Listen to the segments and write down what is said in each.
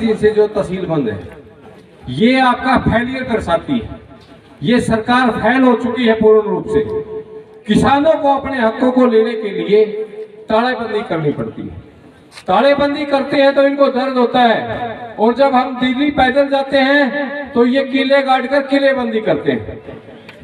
दिन से जो तहसील बंद है, ये आपका फेलियर दर्शाती है। ये सरकार फेल हो चुकी है पूर्ण रूप से। किसानों को अपने हकों को लेने के लिए ताड़ेबंदी करनी पड़ती है। ताड़ेबंदी करते हैं तो इनको दर्द होता है, और जब हम दिल्ली पैदल जाते हैं तो ये किले गाड़ कर किलेबंदी करते हैं।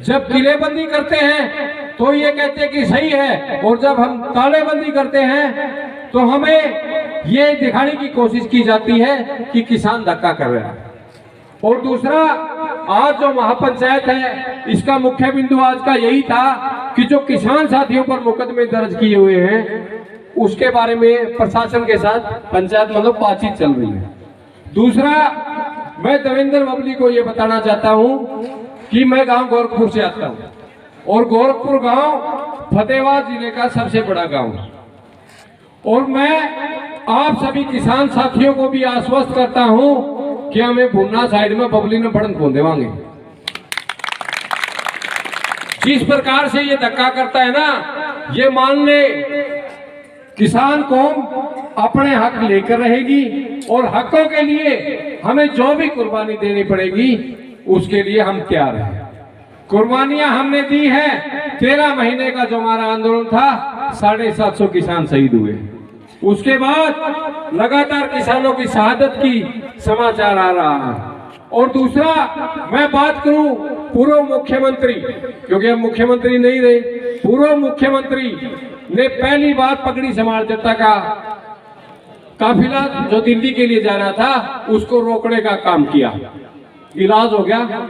जब किलेबंदी करते हैं तो ये कहते हैं कि सही है, और जब हम ताड़ेबंदी करते हैं तो हमें ये दिखाने की कोशिश की जाती है कि किसान धक्का कर रहा है। और दूसरा, आज जो महापंचायत है, इसका मुख्य बिंदु आज का यही था कि जो किसान साथियों पर मुकदमे दर्ज किए हुए हैं उसके बारे में प्रशासन के साथ पंचायत मतलब बातचीत चल रही है। दूसरा, मैं देवेंद्र बबली को ये बताना चाहता हूँ कि मैं गांव गोरखपुर से आता हूँ, और गोरखपुर गांव फतेहाबाद जिले का सबसे बड़ा गांव है। और मैं आप सभी किसान साथियों को भी आश्वस्त करता हूँ कि हमें भुन्ना साइड में बबली ने बड़न खोल देवांगे। जिस प्रकार से ये धक्का करता है ना, ये मान ले किसान कौम अपने हक लेकर रहेगी, और हकों के लिए हमें जो भी कुर्बानी देनी पड़ेगी उसके लिए हम तैयार हैं। कुर्बानियां हमने दी है। 13 महीने का जो हमारा आंदोलन था, 750 किसान शहीद हुए। उसके बाद लगातार किसानों की शहादत की समाचार आ रहा है। और दूसरा, मैं बात करूं पूर्व मुख्यमंत्री, क्योंकि अब मुख्यमंत्री नहीं रहे, पूर्व मुख्यमंत्री ने पहली बार पगड़ी समाज जत्था का काफिला जो दिल्ली के लिए जा रहा था उसको रोकने का काम किया। इलाज हो गया,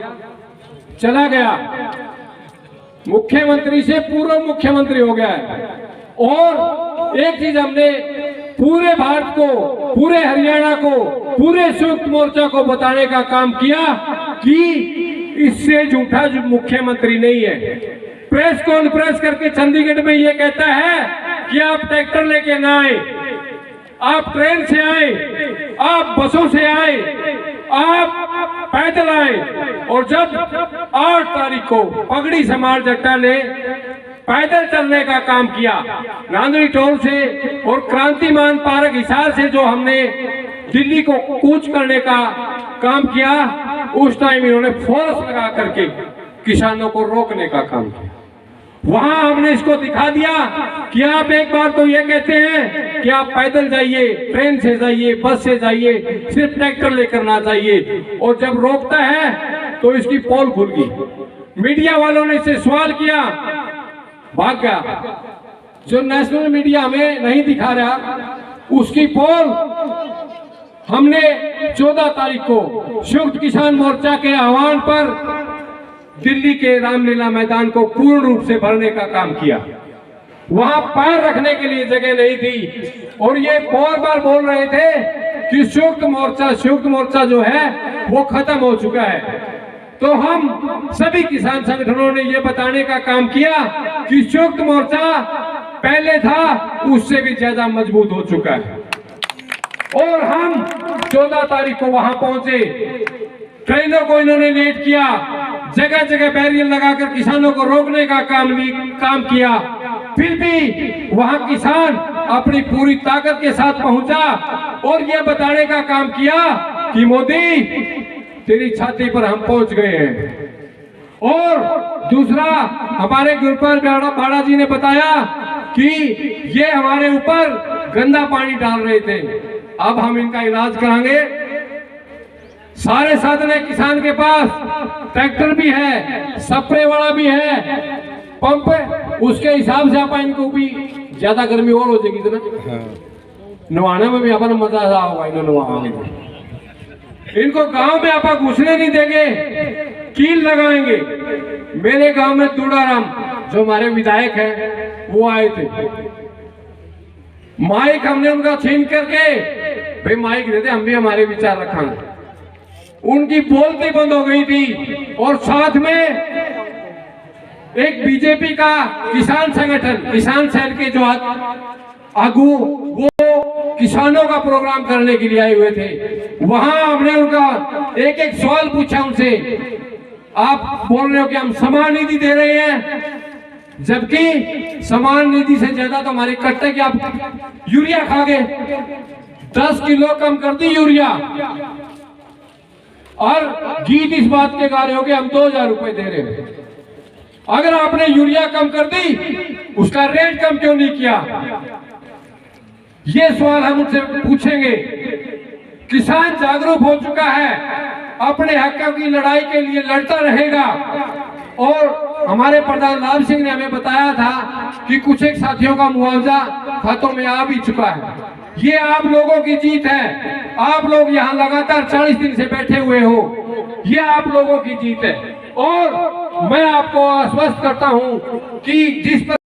चला गया, मुख्यमंत्री से पूर्व मुख्यमंत्री हो गया है। और एक चीज हमने पूरे भारत को, पूरे हरियाणा को, पूरे संयुक्त मोर्चा को बताने का काम किया कि इससे झूठा जो मुख्यमंत्री नहीं है। प्रेस कॉन्फ्रेंस करके चंडीगढ़ में ये कहता है कि आप ट्रैक्टर लेके ना आए, आप ट्रेन से आए, आप बसों से आए, आप पैदल आए। और जब 8 तारीख को पगड़ी समाज जट्टा ने पैदल चलने का काम किया नांदड़ी टोल से, और क्रांतिमान पार्क हिसार से जो हमने दिल्ली को कूच करने का काम किया, उस टाइम इन्होंने फोर्स लगा करके किसानों को रोकने का काम किया। वहां हमने इसको दिखा दिया कि आप एक बार तो ये कहते हैं कि आप पैदल जाइए, ट्रेन से जाइए, बस से जाइए, सिर्फ ट्रैक्टर लेकर ना जाइए, और जब रोकता है तो इसकी पोल खुल गई। मीडिया वालों ने इससे सवाल किया, भाग गया। जो नेशनल मीडिया हमें नहीं दिखा रहा, उसकी पोल हमने 14 तारीख को संयुक्त किसान मोर्चा के आह्वान पर दिल्ली के रामलीला मैदान को पूर्ण रूप से भरने का काम किया। वहां पैर रखने के लिए जगह नहीं थी, और ये बहुत बार बोल रहे थे कि संयुक्त मोर्चा जो है वो खत्म हो चुका है। तो हम सभी किसान संगठनों ने ये बताने का काम किया कि संयुक्त मोर्चा पहले था उससे भी ज्यादा मजबूत हो चुका है। और हम 14 तारीख को वहां पहुंचे, ट्रेनों को इन्होंने लेट किया, जगह जगह बैरियर लगाकर किसानों को रोकने का काम किया। फिर भी वहां किसान अपनी पूरी ताकत के साथ पहुंचा और यह बताने का काम किया कि मोदी तेरी छाती पर हम पहुंच गए हैं। और दूसरा, हमारे गुरुपाल बाड़ा जी ने बताया कि ये हमारे ऊपर गंदा पानी डाल रहे थे, अब हम इनका इलाज कराएंगे। सारे साधन है किसान के पास, ट्रैक्टर भी है, स्प्रे वाला भी है, पंप है, उसके हिसाब से आप इनको भी ज्यादा गर्मी और हो जाएगी इतना नवाने में भी अपन मजा होगा। इन्होंने इनको गांव में आप घुसने नहीं देंगे, कील लगाएंगे। मेरे गांव में तुड़ाराम जो हमारे विधायक हैं वो आए थे, माइक हमने उनका छीन करके, भाई माइक देते हम भी हमारे विचार रखेंगे, उनकी बोलती बंद हो गई थी। और साथ में एक बीजेपी का किसान संगठन, किसान सेल के जो आगू, वो किसानों का प्रोग्राम करने के लिए आए हुए थे। वहां हमने उनका एक एक सवाल पूछा उनसे, आप बोल रहे हो कि हम समान निधि दे रहे हैं, जबकि समान निधि से ज्यादा तो हमारे कट्टे के आप यूरिया खा गए, 10 किलो कम कर दी यूरिया, और गीत इस बात के गा रहे हो कि हम 2000 रुपए दे रहे हैं। अगर आपने यूरिया कम कर दी, उसका रेट कम क्यों नहीं किया? ये सवाल हम उनसे पूछेंगे। किसान जागरूक हो चुका है, अपने हकों की लड़ाई के लिए लड़ता रहेगा। और हमारे प्रधान लाल सिंह ने हमें बताया था कि कुछ एक साथियों का मुआवजा खातों में आ भी चुका है। ये आप लोगों की जीत है। आप लोग यहाँ लगातार 40 दिन से बैठे हुए हो, ये आप लोगों की जीत है। और मैं आपको आश्वस्त करता हूँ कि जिस पर